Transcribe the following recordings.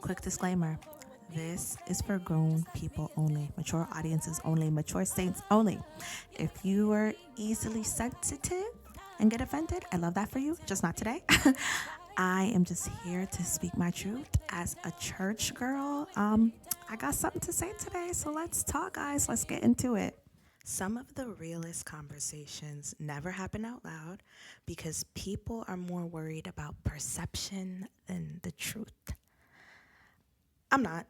Quick disclaimer. This is for grown people only, mature audiences only, mature saints only. If you are easily sensitive and get offended, I love that for you, just not today. I am just here to speak my truth as a church girl. I got something to say today, so let's talk, guys. Let's get into it. Some of the realest conversations never happen out loud because people are more worried about perception than the truth. I'm not.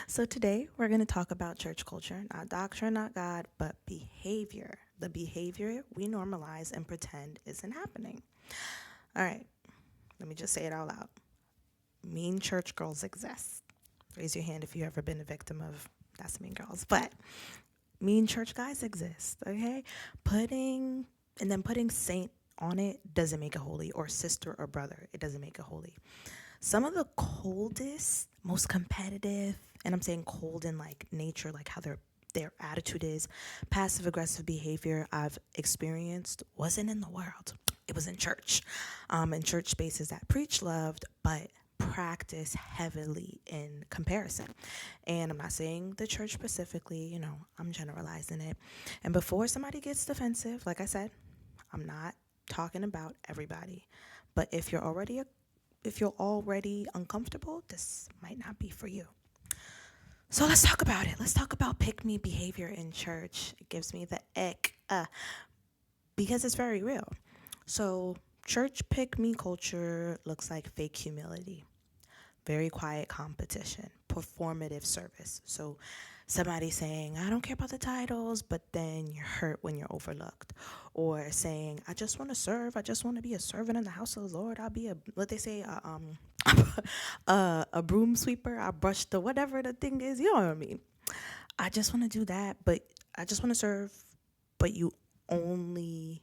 So today we're going to talk about church culture, not doctrine, not God, but behavior. The behavior we normalize and pretend isn't happening. All right, let me just say it out loud. Mean church girls exist. Raise your hand if you've ever been a victim of that's mean girls. But mean church guys exist, okay? Putting saint on it doesn't make it holy, or sister or brother. It doesn't make it holy. Some of the coldest, most competitive, and I'm saying cold in like nature, like how their attitude is, passive aggressive behavior I've experienced wasn't in the world. It was in church, in church spaces that preach loved, but practice heavily in comparison. And I'm not saying the church specifically, I'm generalizing it. And before somebody gets defensive, like I said, I'm not talking about everybody. But if you're already uncomfortable, this might not be for you. So let's talk about it. Let's talk about pick-me behavior in church. It gives me the ick because it's very real. So church pick-me culture looks like fake humility, very quiet competition, performative service. So somebody saying, I don't care about the titles, but then you're hurt when you're overlooked. Or saying, I just want to serve. I just want to be a servant in the house of the Lord. I'll be a broom sweeper. I'll brush the whatever the thing is. You know what I mean? I just want to do that, but I just want to serve. But you only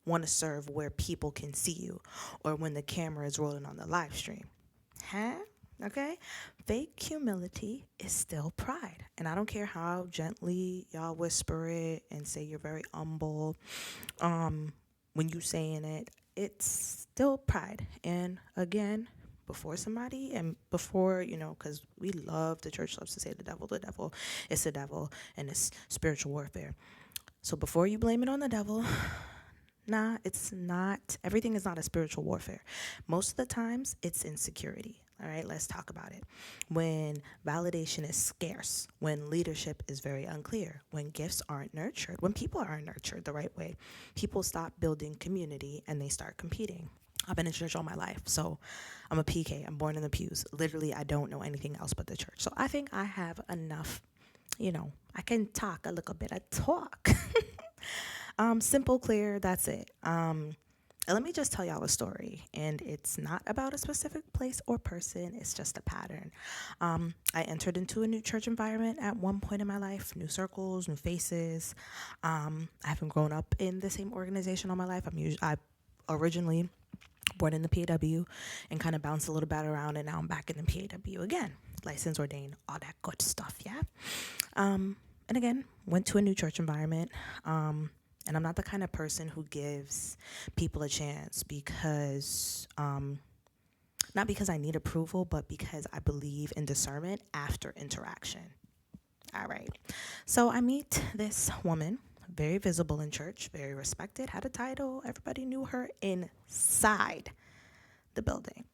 want to serve where people can see you or when the camera is rolling on the live stream. Huh? Okay? Fake humility is still pride. And I don't care how gently y'all whisper it and say you're very humble. When you saying it, it's still pride. And again, before somebody and before, because the church loves to say the devil, it's the devil and it's spiritual warfare. So before you blame it on the devil, nah, it's not. Everything is not a spiritual warfare. Most of the times, it's insecurity. All right, let's talk about it. When validation is scarce, when leadership is very unclear, when gifts aren't nurtured, when people aren't nurtured the right way, people stop building community and they start competing. I've been in church all my life, so I'm a PK. I'm born in the pews. Literally, I don't know anything else but the church. So I think I have enough, I can talk a little bit of talk. Simple, clear, that's it. Let me just tell y'all a story, and it's not about a specific place or person. It's just a pattern. I entered into a new church environment at one point in my life, new circles, new faces. I haven't grown up in the same organization all my life. I originally born in the PAW and kind of bounced a little bit around, and now I'm back in the PAW again. Licensed, ordained, all that good stuff, yeah? And again, went to a new church environment. And I'm not the kind of person who gives people a chance because, not because I need approval, but because I believe in discernment after interaction. All right. So I meet this woman, very visible in church, very respected, had a title. Everybody knew her inside the building.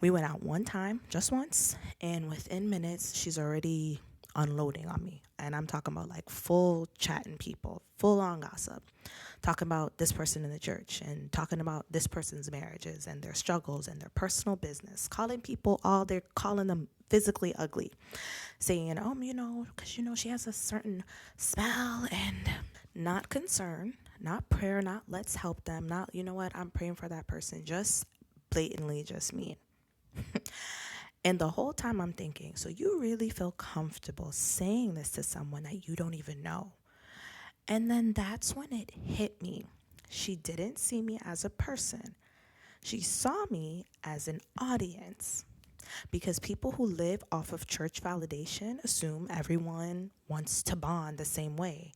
We went out one time, just once, and within minutes, she's already unloading on me. And I'm talking about like full chatting people, full on gossip, talking about this person in the church and talking about this person's marriages and their struggles and their personal business, calling people they're calling them physically ugly, saying, because, she has a certain smell, and not concern, not prayer, not let's help them, not, I'm praying for that person, just blatantly just mean. And the whole time I'm thinking, so you really feel comfortable saying this to someone that you don't even know? And then that's when it hit me. She didn't see me as a person. She saw me as an audience. Because people who live off of church validation assume everyone wants to bond the same way.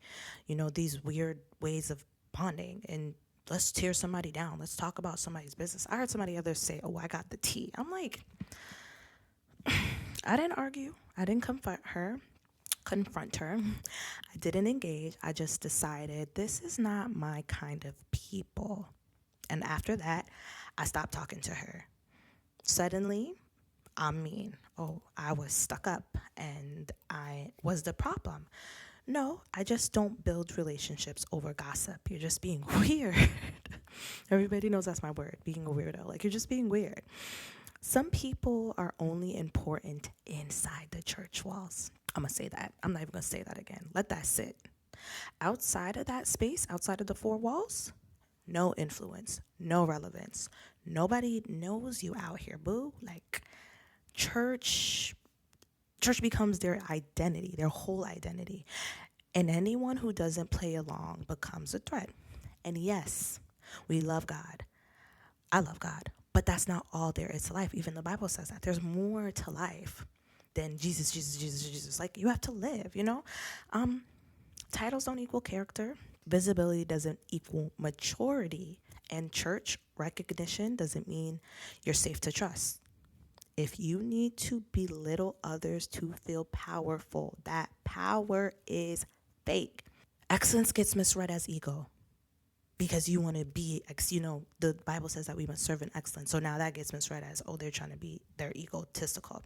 These weird ways of bonding. And let's tear somebody down. Let's talk about somebody's business. I heard somebody others say, I got the tea. I'm like, I didn't argue. I didn't confront her. I didn't engage. I just decided this is not my kind of people. And after that, I stopped talking to her. Suddenly, I was stuck up and I was the problem. No, I just don't build relationships over gossip. You're just being weird. Everybody knows that's my word, being a weirdo. Like, you're just being weird. Some people are only important inside the church walls. I'm going to say that. I'm not even going to say that again. Let that sit. Outside of that space, outside of the four walls, no influence, no relevance. Nobody knows you out here, boo. Like, church becomes their identity, their whole identity. And anyone who doesn't play along becomes a threat. And yes, we love God. I love God. But that's not all there is to life. Even the Bible says that. There's more to life than Jesus, Jesus, Jesus, Jesus. Like, you have to live, you know? Titles don't equal character. Visibility doesn't equal maturity. And church recognition doesn't mean you're safe to trust. If you need to belittle others to feel powerful, that power is fake. Excellence gets misread as ego because you want to be, the Bible says that we must serve in excellence. So now that gets misread as, they're trying to be, they're egotistical.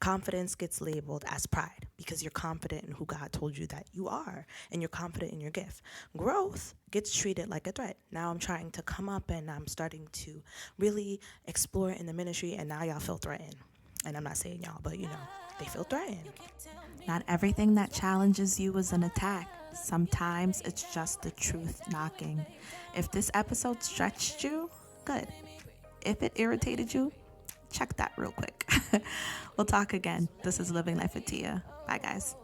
Confidence gets labeled as pride because you're confident in who God told you that you are and you're confident in your gift. Growth gets treated like a threat. Now I'm trying to come up and I'm starting to really explore in the ministry, and now y'all feel threatened. And I'm not saying y'all, but they feel threatened. Not everything that challenges you is an attack. Sometimes it's just the truth knocking. If this episode stretched you, good. If it irritated you, check that real quick. We'll talk again. This is Living Life with Tia. Bye, guys.